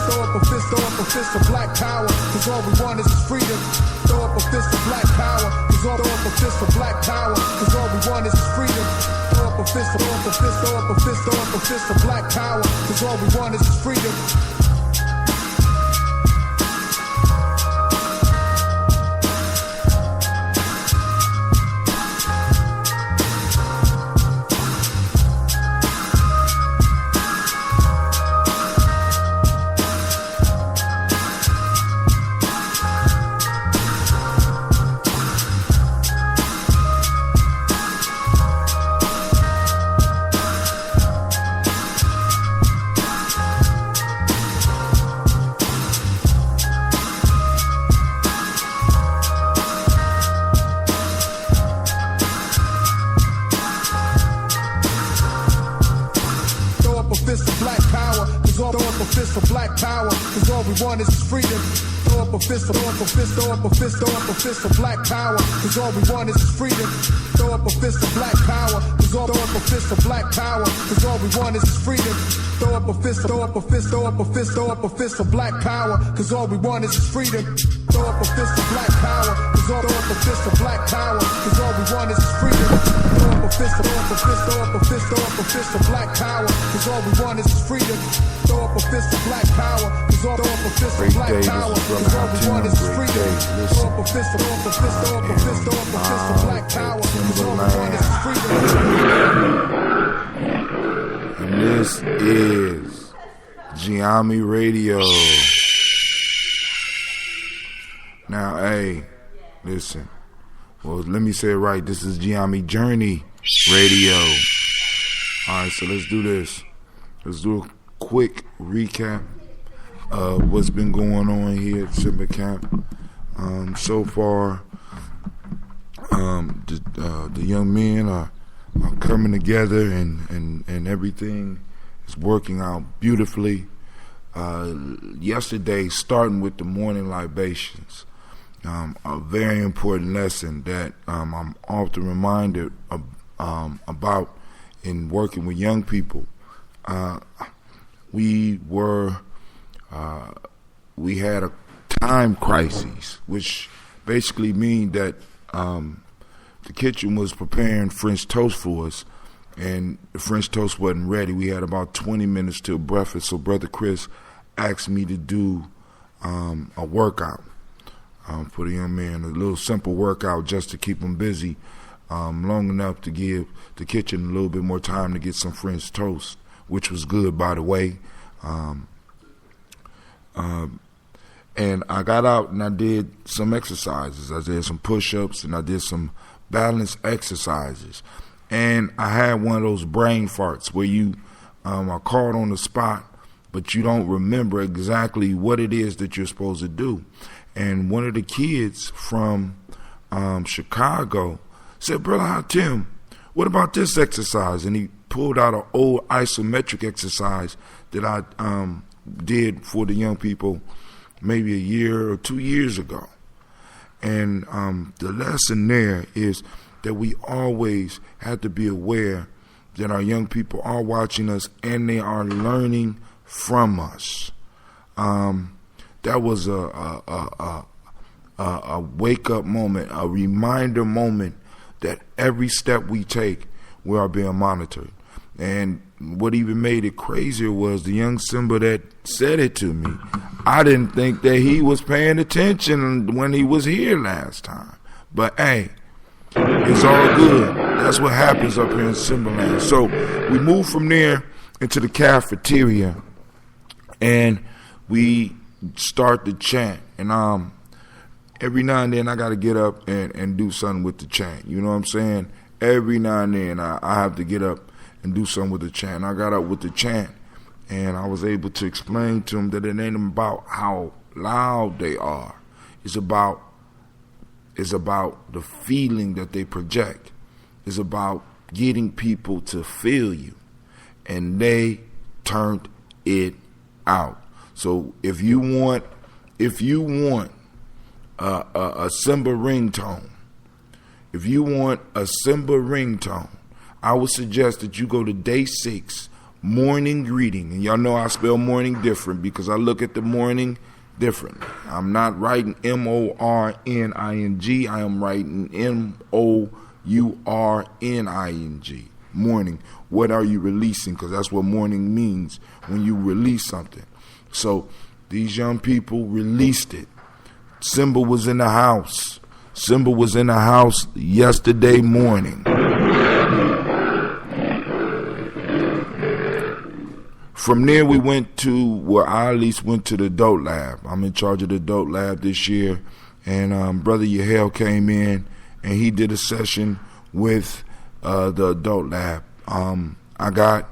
Throw up a fist of black power, cause all we want is freedom. Throw up a fist of black power, cause all throw up a fist of black power, cause all we want is freedom. Throw up a fist of black power, cause all we want is freedom. Want is freedom. Throw up a fist of black power, cause all we want is freedom. Throw up a fist of black power, cause all we want is freedom. Throw up a fist of black power, cause all we want is freedom. Throw up a fist of black power, cause all we want is freedom. Throw up a fist of black power, cause all we want is freedom. Throw up a fist of black power, cause all we want is freedom. Throw up a fist of black power, cause all we want is freedom. And this is Giami Radio. Now, hey, listen. Well, let me say it right. This is Giami Journey Radio. All right, so let's do this. Let's do a quick recap of what's been going on here at Simba Camp. So far, the young men are coming together and everything is working out beautifully. Yesterday, starting with the morning libations, a very important lesson that I'm often reminded about in working with young people. We had a time crisis, which basically means that the kitchen was preparing French toast for us, and the French toast wasn't ready. We had about 20 minutes till breakfast, so Brother Chris asked me to do a workout for the young man, a little simple workout just to keep him busy long enough to give the kitchen a little bit more time to get some French toast, which was good, by the way. And I got out and I did some exercises. I did some push-ups and I did some balance exercises. And I had one of those brain farts where you are caught on the spot, but you don't remember exactly what it is that you're supposed to do. And one of the kids from Chicago said, "Brother Tim, what about this exercise?" And he pulled out an old isometric exercise that I did for the young people maybe a year or 2 years ago. And the lesson there is that we always have to be aware that our young people are watching us and they are learning from us. That was a wake-up moment, a reminder moment that every step we take, we are being monitored. And what even made it crazier was the young Simba that said it to me. I didn't think that he was paying attention when he was here last time. But hey, it's all good. That's what happens up here in Simbaland. So we moved from there into the cafeteria, and we start the chant. And every now and then I got to get up and do something with the chant. You know what I'm saying? Every now and then I have to get up and do something with the chant. I got up with the chant, and I was able to explain to them that it ain't about how loud they are. It's about the feeling that they project. It's about getting people to feel you, and they turned it out. So if you want a Simba ringtone, I would suggest that you go to day 6 morning greeting. And y'all know I spell morning different because I look at the morning differently. I'm not writing morning. I am writing mourning. Morning. What are you releasing? Because that's what morning means, when you release something. So these young people released it. Simba was in the house. Simba was in the house yesterday morning. From there, we went to where I at least went to the adult lab. I'm in charge of the adult lab this year. And Brother Yahel came in and he did a session with the adult lab. I got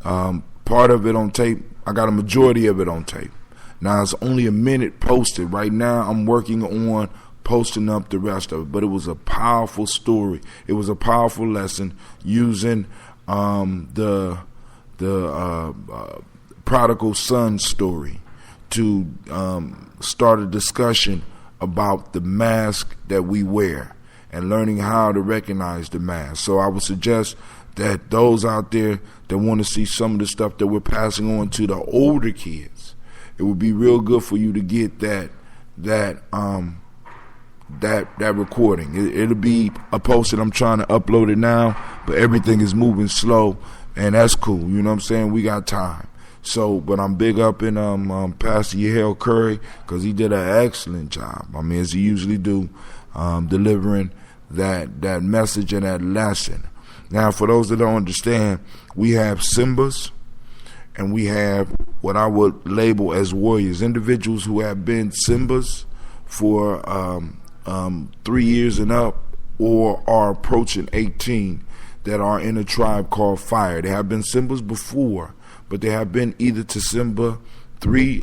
part of it on tape. I got a majority of it on tape. Now, it's only a minute posted. Right now, I'm working on posting up the rest of it. But it was a powerful story. It was a powerful lesson using the prodigal son story to start a discussion about the mask that we wear and learning how to recognize the mask. So I would suggest that those out there that want to see some of the stuff that we're passing on to the older kids, it would be real good for you to get that recording. It'll be a post that I'm trying to upload it now, but everything is moving slow, and that's cool. You know what I'm saying? We got time. So, but I'm big up in Pastor Yahel Curry because he did an excellent job. I mean, as he usually do, delivering that message and that lesson. Now, for those that don't understand, we have Simbas and we have what I would label as warriors, individuals who have been Simbas for 3 years and up or are approaching 18 that are in a tribe called Fire. They have been Simbas before, but they have been either to Simba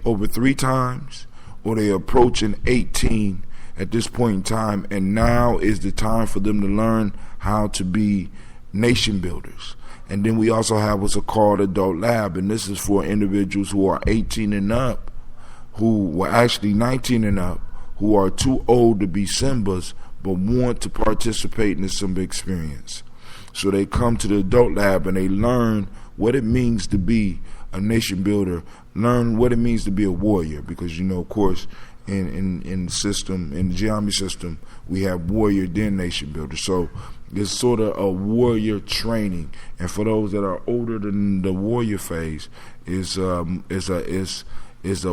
over three times or they're approaching 18 at this point in time, and now is the time for them to learn how to be nation builders. And then we also have what's called Adult Lab, and this is for individuals who are 18 and up, who were actually 19 and up, who are too old to be Simbas but want to participate in the Simba experience. So they come to the Adult Lab and they learn what it means to be a nation builder, learn what it means to be a warrior, because, you know, of course, in the Geometry system, we have warrior then nation builder. So it's sort of a warrior training, and for those that are older than the warrior phase, is a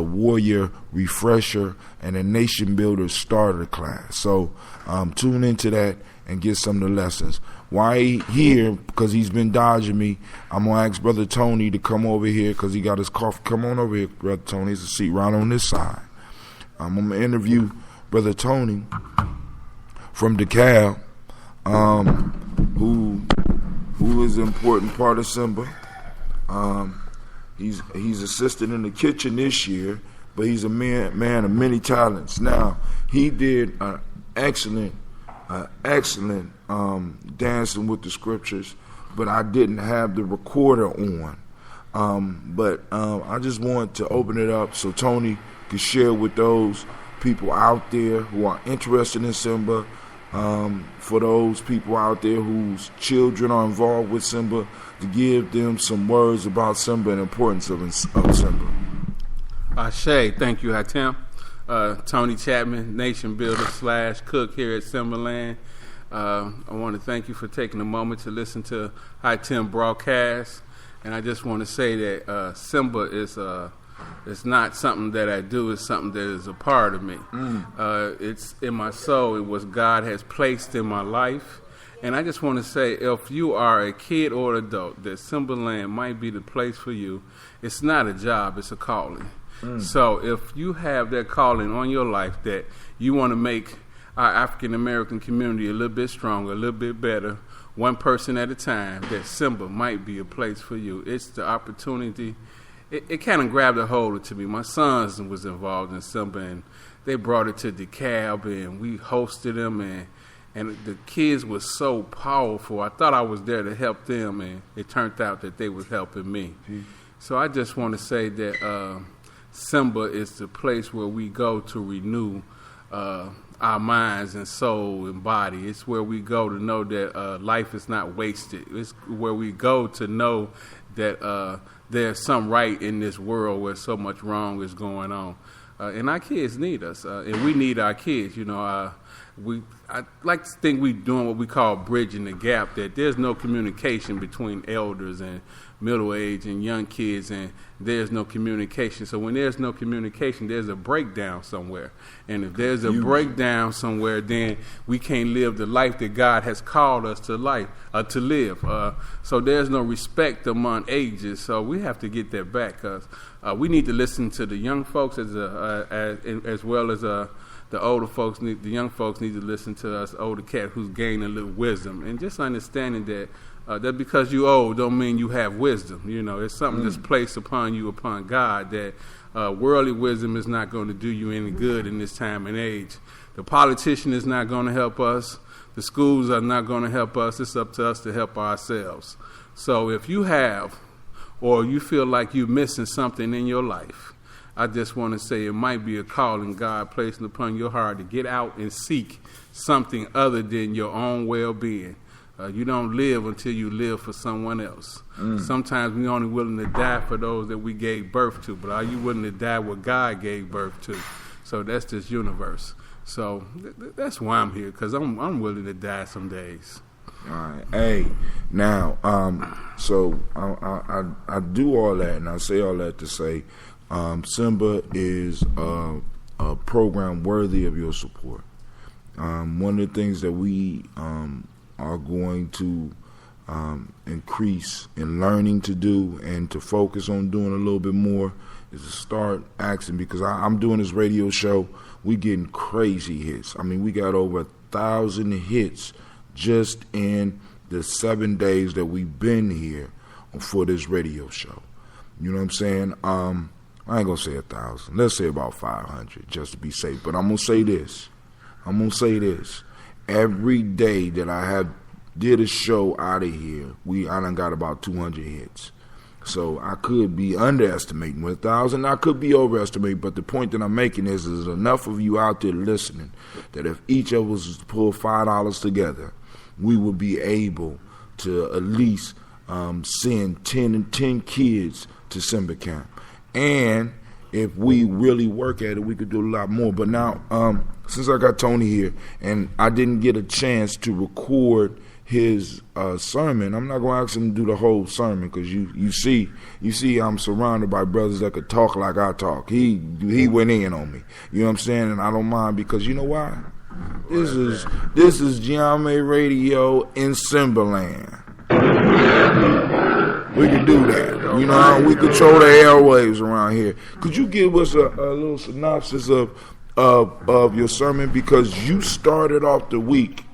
warrior refresher and a nation builder starter class. So tune into that and get some of the lessons. Why he here? Because he's been dodging me. I'm gonna ask Brother Tony to come over here because he got his coffee. Come on over here, Brother Tony. There's a seat right on this side. I'm gonna interview Brother Tony from DeKalb, who is an important part of Simba. He's assisted in the kitchen this year, but he's a man of many talents. Now, he did an excellent dancing with the scriptures, but I didn't have the recorder on. But I just want to open it up so Tony can share with those people out there who are interested in Simba, for those people out there whose children are involved with Simba, to give them some words about Simba and the importance of Simba. Ashe, thank you, Hatem. Tony Chapman, nation builder / cook here at Simbaland. I want to thank you for taking a moment to listen to Hatem broadcast. And I just want to say that Simba is it's not something that I do, it's something that is a part of me. It's in my soul. It was God has placed in my life. And I just want to say, if you are a kid or adult, that Simbaland might be the place for you. It's not a job, it's a calling. So if you have that calling on your life that you want to make our African American community a little bit stronger, a little bit better, one person at a time, that Simba might be a place for you. It's the opportunity. It kind of grabbed a hold to me. My sons was involved in Simba, and they brought it to DeKalb, and we hosted them, and the kids were so powerful. I thought I was there to help them, and it turned out that they was helping me. So I just want to say that Simba is the place where we go to renew our minds and soul and body. It's where we go to know that life is not wasted. It's where we go to know that there's some right in this world where so much wrong is going on. And our kids need us, and we need our kids. I like to think we're doing what we call bridging the gap, that there's no communication between elders and middle age and young kids, and there's no communication. So when there's no communication, there's a breakdown somewhere. And if there's a breakdown somewhere, then we can't live the life that God has called us to live. So there's no respect among ages. So we have to get that back, because we need to listen to the young folks as well as the older folks. The young folks need to listen to us older cat who's gaining a little wisdom, and just understanding that that because you old don't mean you have wisdom. It's something that's placed upon you, upon God, that worldly wisdom is not going to do you any good in this time and age. The politician is not going to help us. The schools are not going to help us. It's up to us to help ourselves. So if you have, or you feel like you're missing something in your life, I just want to say it might be a calling God placing upon your heart to get out and seek something other than your own well-being. You don't live until you live for someone else. Sometimes we're only willing to die for those that we gave birth to, but are you willing to die what God gave birth to? So that's this universe. So that's why I'm here, because I'm willing to die some days. All right. Hey, now, so I do all that, and I say all that to say, Simba is a program worthy of your support. One of the things that we are going to increase in learning to do and to focus on doing a little bit more is to start asking, because I'm doing this radio show. We getting crazy hits. I mean, we got over 1,000 hits just in the 7 days that we've been here for this radio show. You know what I'm saying? I ain't gonna say 1,000. Let's say about 500 just to be safe. But I'm gonna say this. Every day that I have did a show out of here, I done got about 200 hits. So I could be underestimating 1,000. I could be overestimating. But the point that I'm making is there's enough of you out there listening that if each of us was to pull $5 together, we would be able to at least send 10 kids to Simba Camp. And if we really work at it, we could do a lot more. But now, since I got Tony here and I didn't get a chance to record his sermon, I'm not going to ask him to do the whole sermon, because you see I'm surrounded by brothers that could talk like I talk. He went in on me. You know what I'm saying? And I don't mind, because you know why? This is Giame Radio in Simbaland. We can do that. You know, we control the airwaves around here. Could you give us a little synopsis of your sermon? Because you started off the week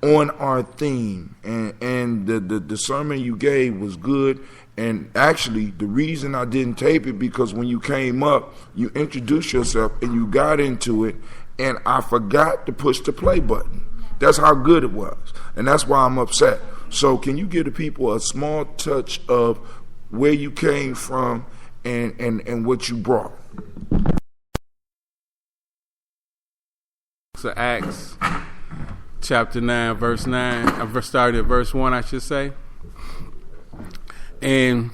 on our theme, and the sermon you gave was good. And actually, the reason I didn't tape it, because when you came up, you introduced yourself and you got into it, and I forgot to push the play button. That's how good it was, and that's why I'm upset. So can you give the people a small touch of where you came from and what you brought? So Acts chapter 9, verse 9. I started at verse 1, I should say. And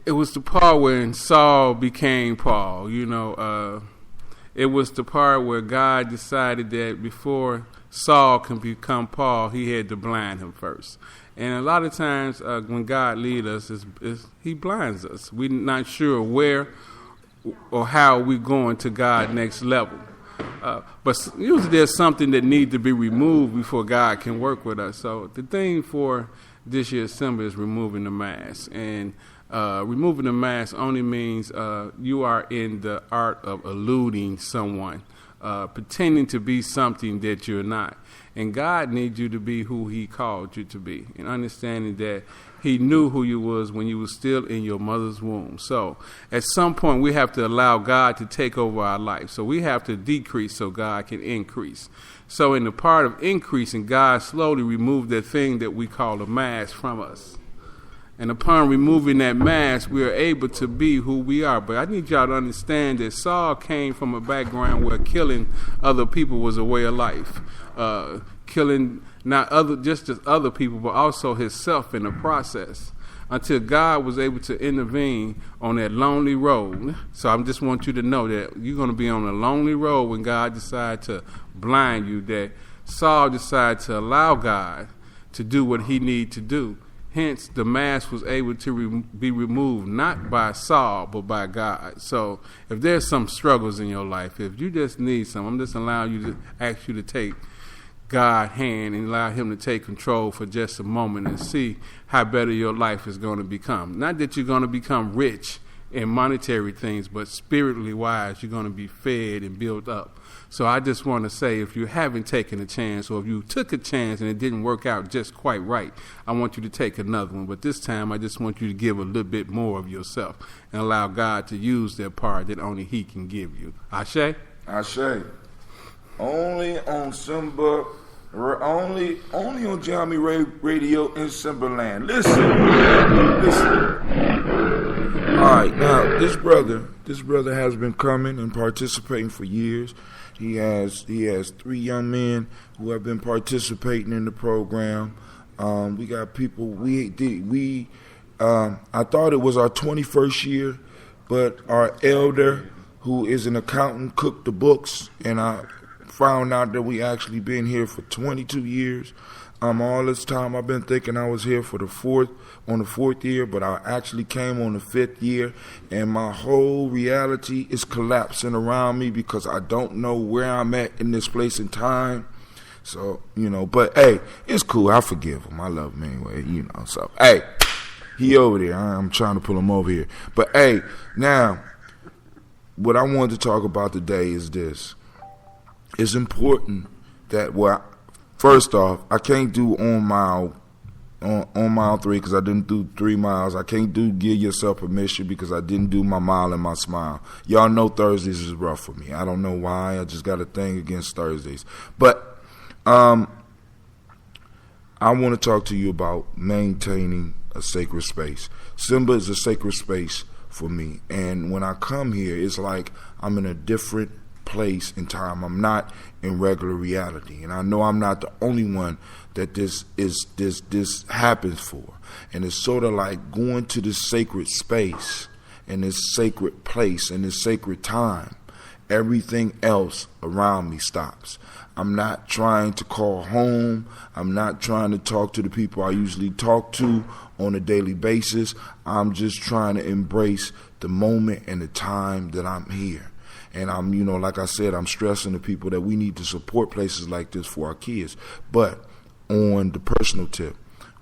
it was the part when Saul became Paul. It was the part where God decided that before Saul can become Paul, he had to blind him first. And a lot of times when God leads us, he blinds us. We're not sure where or how we're going to God's next level. But usually there's something that needs to be removed before God can work with us. So the thing for this year's Simba is removing the mask. And removing the mask only means you are in the art of eluding someone, pretending to be something that you're not. And God needs you to be who he called you to be, and understanding that he knew who you was when you were still in your mother's womb. So at some point we have to allow God to take over our life. So we have to decrease so God can increase. So in the part of increasing, God slowly removed that thing that we call a mask from us. And upon removing that mask, we are able to be who we are. But I need y'all to understand that Saul came from a background where killing other people was a way of life. Killing not just other people, but also himself in the process. Until God was able to intervene on that lonely road. So I just want you to know that you're going to be on a lonely road when God decided to blind you, that Saul decided to allow God to do what he needed to do. Hence, the mask was able to be removed, not by Saul, but by God. So if there's some struggles in your life, if you just need some, I'm just allowing you to ask you to take God's hand and allow him to take control for just a moment and see how better your life is going to become. Not that you're going to become rich in monetary things, but spiritually wise, you're going to be fed and built up. So I just want to say, if you haven't taken a chance, or if you took a chance and it didn't work out just quite right, I want you to take another one. But this time, I just want you to give a little bit more of yourself and allow God to use that part that only he can give you. Ashe? Ashe. Only on Simba, only on Jamie Radio in Simbaland. Listen. All right, now this brother has been coming and participating for years. He has 3 young men who have been participating in the program. We got people. I thought it was our 21st year, but our elder, who is an accountant, cooked the books, and I found out that we actually been here for 22 years. All this time I've been thinking I was here for the fourth year, but I actually came on the 5th year, and my whole reality is collapsing around me because I don't know where I'm at in this place and time. So, but hey, it's cool. I forgive him. I love him anyway, So, hey, he over there. I'm trying to pull him over here. But hey, now, what I wanted to talk about today is this. It's important that, first off, I can't do on mile 3 because I didn't do 3 miles. I can't do give yourself permission because I didn't do my mile and my smile. Y'all know Thursdays is rough for me. I don't know why. I just got a thing against Thursdays. But I want to talk to you about maintaining a sacred space. Simba is a sacred space for me. And when I come here, it's like I'm in a different place in time. I'm not in regular reality, and I know I'm not the only one that this happens for. And it's sort of like going to this sacred space and this sacred place and this sacred time. Everything else around me stops. I'm not trying to call home. I'm not trying to talk to the people I usually talk to on a daily basis. I'm just trying to embrace the moment and the time that I'm here. And I'm, like I said, I'm stressing to people that we need to support places like this for our kids. But on the personal tip,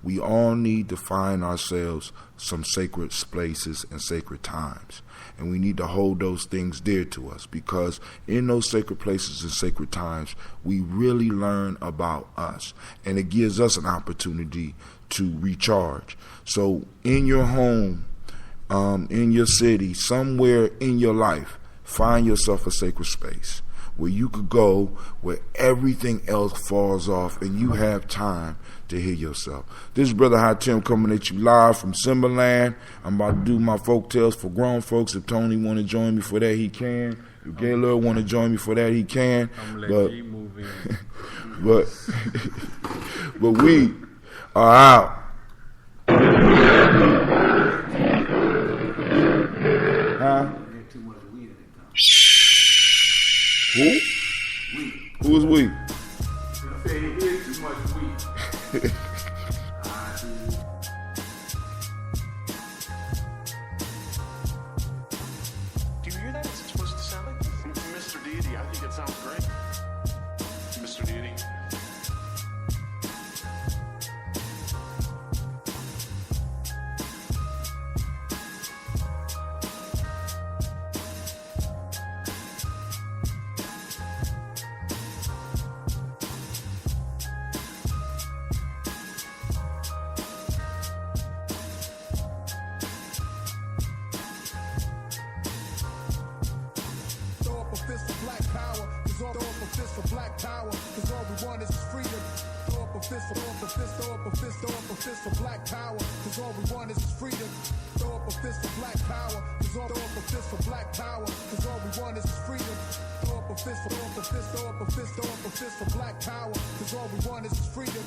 we all need to find ourselves some sacred places and sacred times. And we need to hold those things dear to us, because in those sacred places and sacred times, we really learn about us. And it gives us an opportunity to recharge. So in your home, in your city, somewhere in your life, find yourself a sacred space where you could go, where everything else falls off and you have time to hear yourself. This is Brother High Tim coming at you live from Simbaland. I'm about to do my folk tales for grown folks. If Tony want to join me for that, he can. If Gaylord want to join me for that, he can. I'm going to let you move in. but we are out. Huh? Who? We. Who is we? I say it is too much weed. Do you hear that? Is it supposed to sound like Mr. Deity? I think it sounds great. Mr. Deity. Throw up a fist for black power, 'cause all we want is fist, throw up a fist, throw up a fist for black power. Cause all we want is freedom.